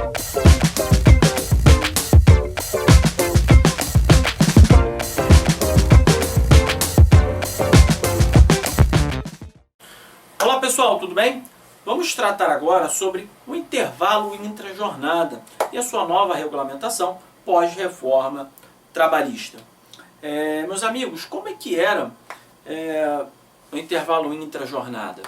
Olá pessoal, tudo bem? Vamos tratar agora sobre o intervalo intrajornada e a sua nova regulamentação pós-reforma trabalhista. Meus amigos, como é que era o intervalo intrajornada?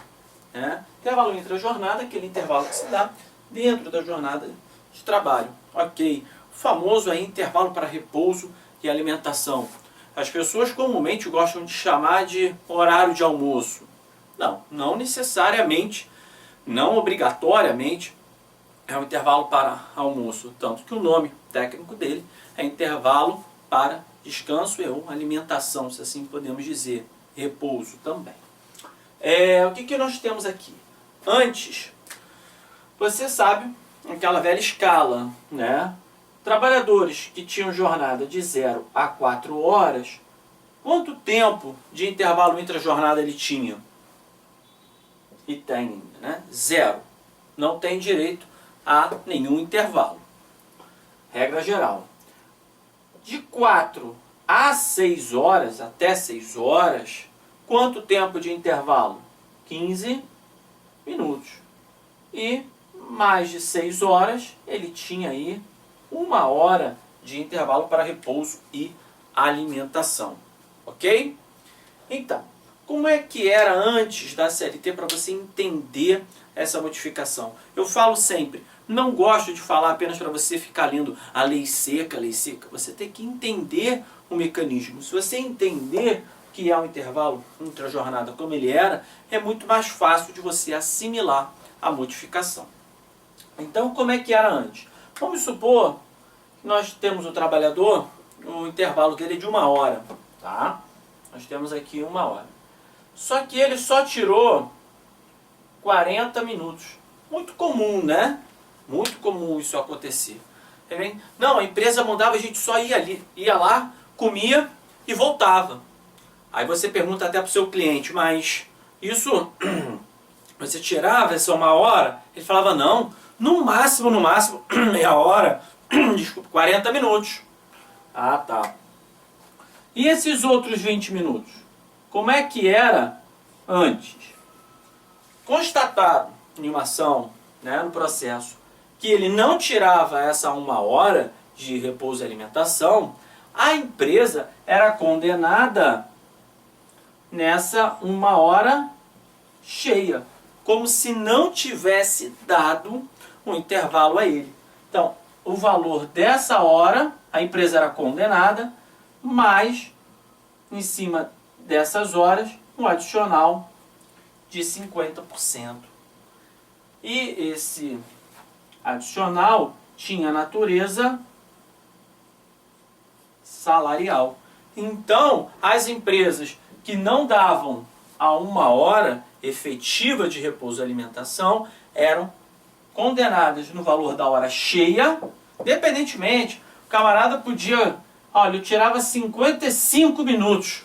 Intervalo intrajornada é aquele intervalo que se dá dentro da jornada de trabalho. Ok, o famoso intervalo para repouso e alimentação. As pessoas comumente gostam de chamar de horário de almoço. Não necessariamente, não obrigatoriamente é um intervalo para almoço, tanto que o nome técnico dele é intervalo para descanso ou alimentação, se assim podemos dizer, repouso também. O que nós temos aqui? Antes, você sabe, aquela velha escala, né? Trabalhadores que tinham jornada de 0 a 4 horas, quanto tempo de intervalo intra-jornada ele tinha? E tem, né? 0. Não tem direito a nenhum intervalo. Regra geral. De 4 a 6 horas, até 6 horas, quanto tempo de intervalo? 15 minutos. E mais de 6 horas, ele tinha aí 1 hora de intervalo para repouso e alimentação. Ok? Então, como é que era antes da CLT para você entender essa modificação? Eu falo sempre, não gosto de falar apenas para você ficar lendo a lei seca, a lei seca. Você tem que entender o mecanismo. Se você entender o que é um intervalo intra-jornada como ele era, é muito mais fácil de você assimilar a modificação. Então, como é que era antes? Vamos supor que nós temos o trabalhador, o intervalo dele é de 1 hora. Tá? Nós temos aqui 1 hora. Só que ele só tirou 40 minutos. Muito comum, né? Muito comum isso acontecer. Não, a empresa mandava, a gente só ia lá, comia e voltava. Aí você pergunta até para o seu cliente, mas isso, você tirava essa 1 hora? Ele falava, não, no máximo, meia hora, desculpa, 40 minutos. Ah, tá. E esses outros 20 minutos? Como é que era antes? Constatado em uma ação, né, no processo, que ele não tirava essa 1 hora de repouso e alimentação, a empresa era condenada nessa 1 hora cheia, como se não tivesse dado um intervalo a ele. Então, o valor dessa hora, a empresa era condenada, mas em cima dessas horas, um adicional de 50%. E esse adicional tinha natureza salarial. Então, as empresas que não davam a 1 hora efetiva de repouso e alimentação eram condenadas no valor da hora cheia, independentemente, o camarada podia, olha, eu tirava 55 minutos.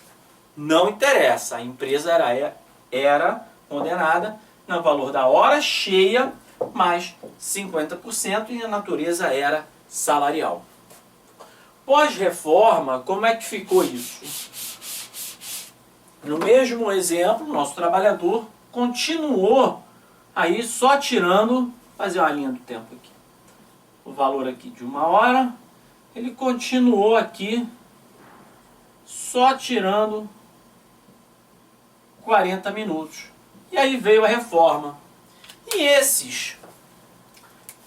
Não interessa, a empresa era condenada no valor da hora cheia mais 50% e a natureza era salarial. Pós-reforma, como é que ficou isso? No mesmo exemplo, nosso trabalhador continuou aí só tirando, fazer uma linha do tempo aqui, o valor aqui de 1 hora, ele continuou aqui só tirando 40 minutos. E aí veio a reforma. E esses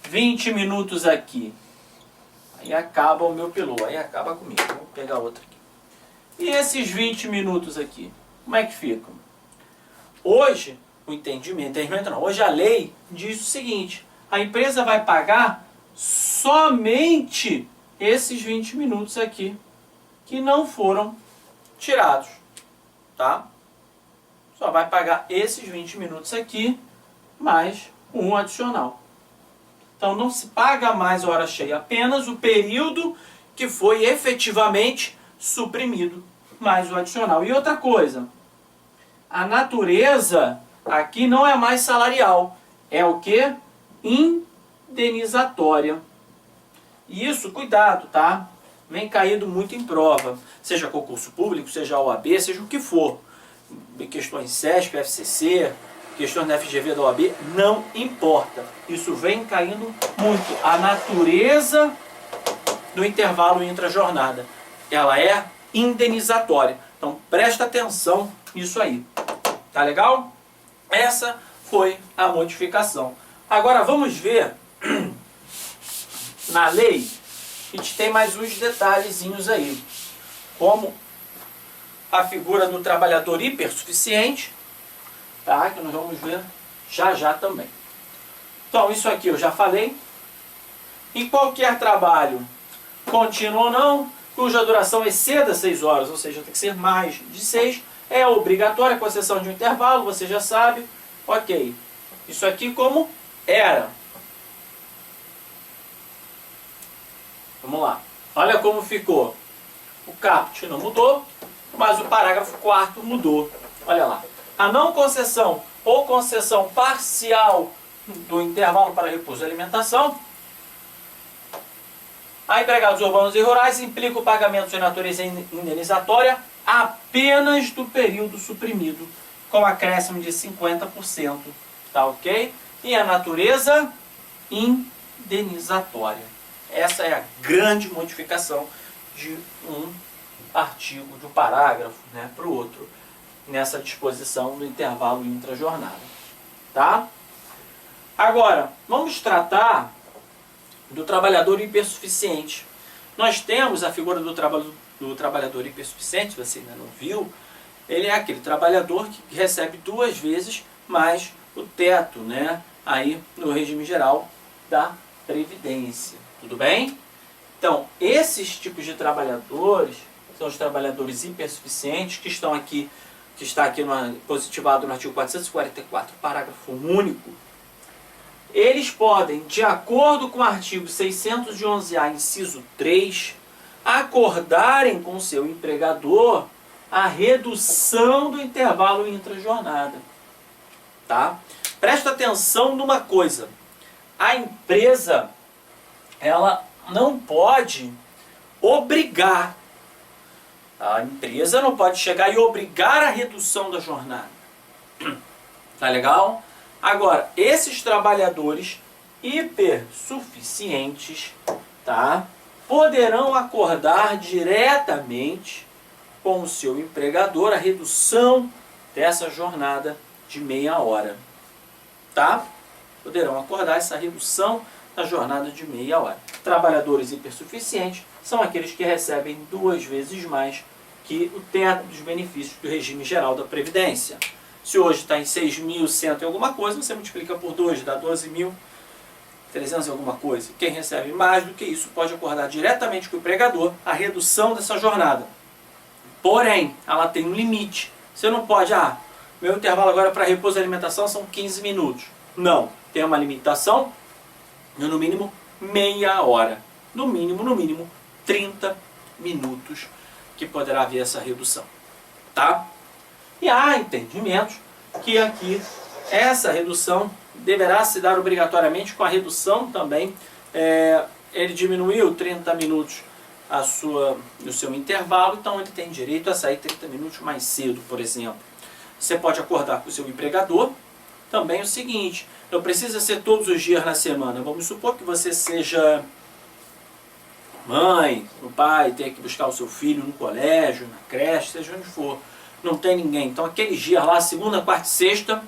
20 minutos aqui? Aí acaba o meu pilô, aí acaba comigo. Vou pegar outro aqui. E esses 20 minutos aqui? Como é que ficam? Hoje, o entendimento não. Hoje a lei diz o seguinte, a empresa vai pagar somente esses 20 minutos aqui, que não foram tirados. Tá? Só vai pagar esses 20 minutos aqui, mais um adicional. Então não se paga mais a hora cheia, apenas o período que foi efetivamente suprimido, mais o adicional. E outra coisa, a natureza aqui não é mais salarial, é o que? indenizatória. E isso, cuidado, tá? Vem caído muito em prova, seja concurso público, seja OAB, seja o que for. Questões SESC, FCC, questões da FGV da OAB, não importa. Isso vem caindo muito. A natureza do intervalo intra-jornada, ela é indenizatória. Então presta atenção nisso aí. Tá legal? Essa foi a modificação. Agora vamos ver na lei. A gente tem mais uns detalhezinhos aí, como a figura do trabalhador hipersuficiente, tá? Que nós vamos ver já também. Então, isso aqui eu já falei. Em qualquer trabalho, contínuo ou não, cuja duração exceda 6 horas, ou seja, tem que ser mais de 6, é obrigatória, com exceção de um intervalo, você já sabe. Ok. Isso aqui como era. Vamos lá. Olha como ficou. O caput não mudou, mas o parágrafo 4º mudou. Olha lá. A não concessão ou concessão parcial do intervalo para repouso e alimentação a empregados urbanos e rurais implica o pagamento de natureza indenizatória apenas do período suprimido, com acréscimo de 50%. Tá ok? E a natureza indenizatória. Essa é a grande modificação de um artigo, de um parágrafo, né, para o outro, nessa disposição do intervalo intra-jornada. Tá? Agora, vamos tratar do trabalhador hipersuficiente. Nós temos a figura do trabalhador hipersuficiente, se você ainda não viu, ele é aquele trabalhador que recebe 2 vezes mais o teto, né, aí no regime geral da Previdência. Tudo bem? Então, esses tipos de trabalhadores são os trabalhadores hipersuficientes que estão aqui, que está aqui positivado no artigo 444, parágrafo único. Eles podem, de acordo com o artigo 611-A, inciso 3, acordarem com seu empregador a redução do intervalo intra-jornada. Tá? Presta atenção numa coisa. A empresa, ela não pode obrigar. A empresa não pode chegar e obrigar a redução da jornada. Tá legal? Agora, esses trabalhadores hipersuficientes, tá, poderão acordar diretamente com o seu empregador a redução dessa jornada de meia hora. Tá? Poderão acordar essa redução da jornada de meia hora. Trabalhadores hipersuficientes são aqueles que recebem 2 vezes mais que o teto dos benefícios do regime geral da Previdência. Se hoje está em 6.100 e alguma coisa, você multiplica por 2, dá 12.300 e alguma coisa. Quem recebe mais do que isso pode acordar diretamente com o empregador a redução dessa jornada. Porém, ela tem um limite. Você não pode, meu intervalo agora para repouso e alimentação são 15 minutos. Não, tem uma limitação, no mínimo meia hora. No mínimo 30 minutos que poderá haver essa redução. Tá? E há entendimentos que aqui essa redução deverá se dar obrigatoriamente com a redução também. Ele diminuiu 30 minutos o seu intervalo, então ele tem direito a sair 30 minutos mais cedo, por exemplo. Você pode acordar com o seu empregador também o seguinte: não precisa ser todos os dias na semana. Vamos supor que você seja mãe, o pai, tenha que buscar o seu filho no colégio, na creche, seja onde for. Não tem ninguém. Então aqueles dias lá, segunda, quarta e sexta,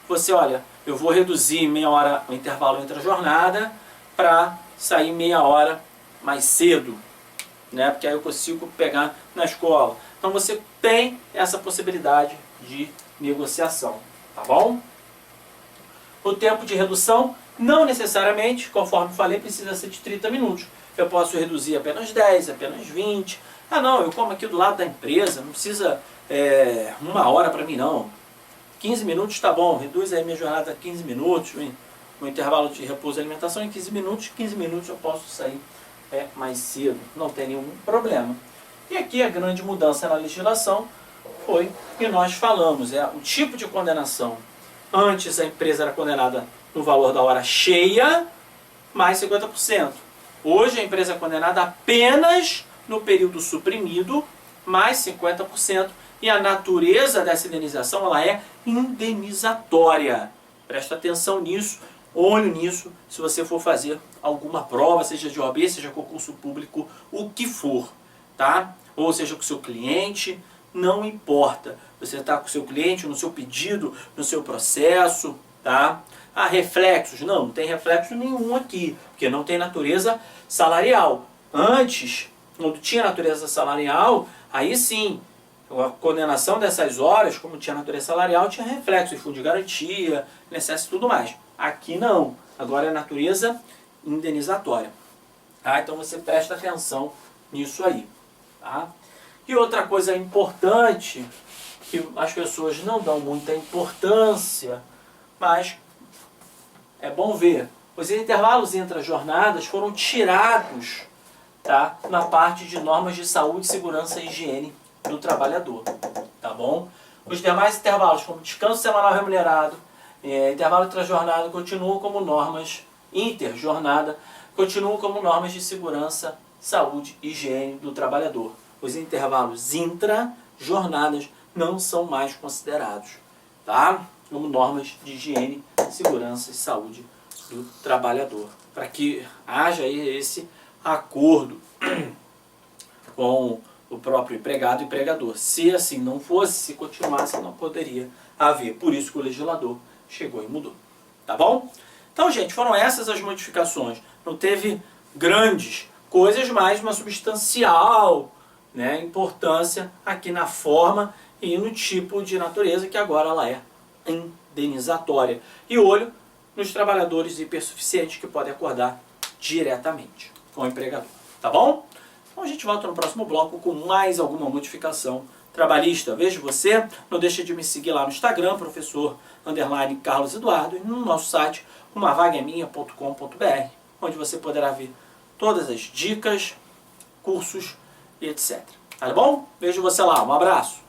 você, olha, eu vou reduzir meia hora o intervalo entre a jornada para sair meia hora mais cedo, né? Porque aí eu consigo pegar na escola. Então você tem essa possibilidade de negociação, tá bom? O tempo de redução não necessariamente, conforme falei, precisa ser de 30 minutos. Eu posso reduzir apenas 10, apenas 20. Não, eu como aqui do lado da empresa, não precisa 1 hora para mim não. 15 minutos está bom, reduz aí minha jornada a 15 minutos, o intervalo de repouso e alimentação em 15 minutos eu posso sair mais cedo, não tem nenhum problema. E aqui a grande mudança na legislação foi que nós falamos, o tipo de condenação. Antes a empresa era condenada no valor da hora cheia, mais 50%. Hoje a empresa é condenada apenas no período suprimido, mais 50%, e a natureza dessa indenização ela é indenizatória. Presta atenção nisso, olho nisso, se você for fazer alguma prova, seja de OAB, seja concurso público, o que for, tá? Ou seja, com o seu cliente, não importa. Você está com o seu cliente, no seu pedido, no seu processo, tá? Ah, reflexos. Não tem reflexo nenhum aqui, porque não tem natureza salarial. Antes, quando tinha natureza salarial, aí sim, a condenação dessas horas, como tinha natureza salarial, tinha reflexo, fundo de garantia, INSS e tudo mais. Aqui não. Agora é natureza indenizatória. Tá? Então você presta atenção nisso aí. Tá? E outra coisa importante, que as pessoas não dão muita importância, mas é bom ver. Os intervalos entre as jornadas foram tirados, tá, na parte de normas de saúde, segurança e higiene do trabalhador. Tá bom? Os demais intervalos, como descanso semanal remunerado, intervalo intra-jornada, continuam como normas interjornada, continuam como normas de segurança, saúde e higiene do trabalhador. Os intervalos intra-jornadas não são mais considerados, tá? Como normas de higiene, segurança e saúde do trabalhador. Para que haja aí esse acordo com o próprio empregado e empregador. Se assim não fosse, se continuasse, não poderia haver. Por isso que o legislador chegou e mudou. Tá bom? Então, gente, foram essas as modificações. Não teve grandes coisas, mas uma substancial, né, importância aqui na forma e no tipo de natureza, que agora ela é indenizatória. E olho nos trabalhadores hipersuficientes que podem acordar diretamente com o empregador. Tá bom? Então a gente volta no próximo bloco com mais alguma modificação trabalhista. Vejo você. Não deixe de me seguir lá no Instagram, professor_Carlos Eduardo, e no nosso site, umavagaeminha.com.br, onde você poderá ver todas as dicas, cursos e etc. Tá bom? Vejo você lá. Um abraço.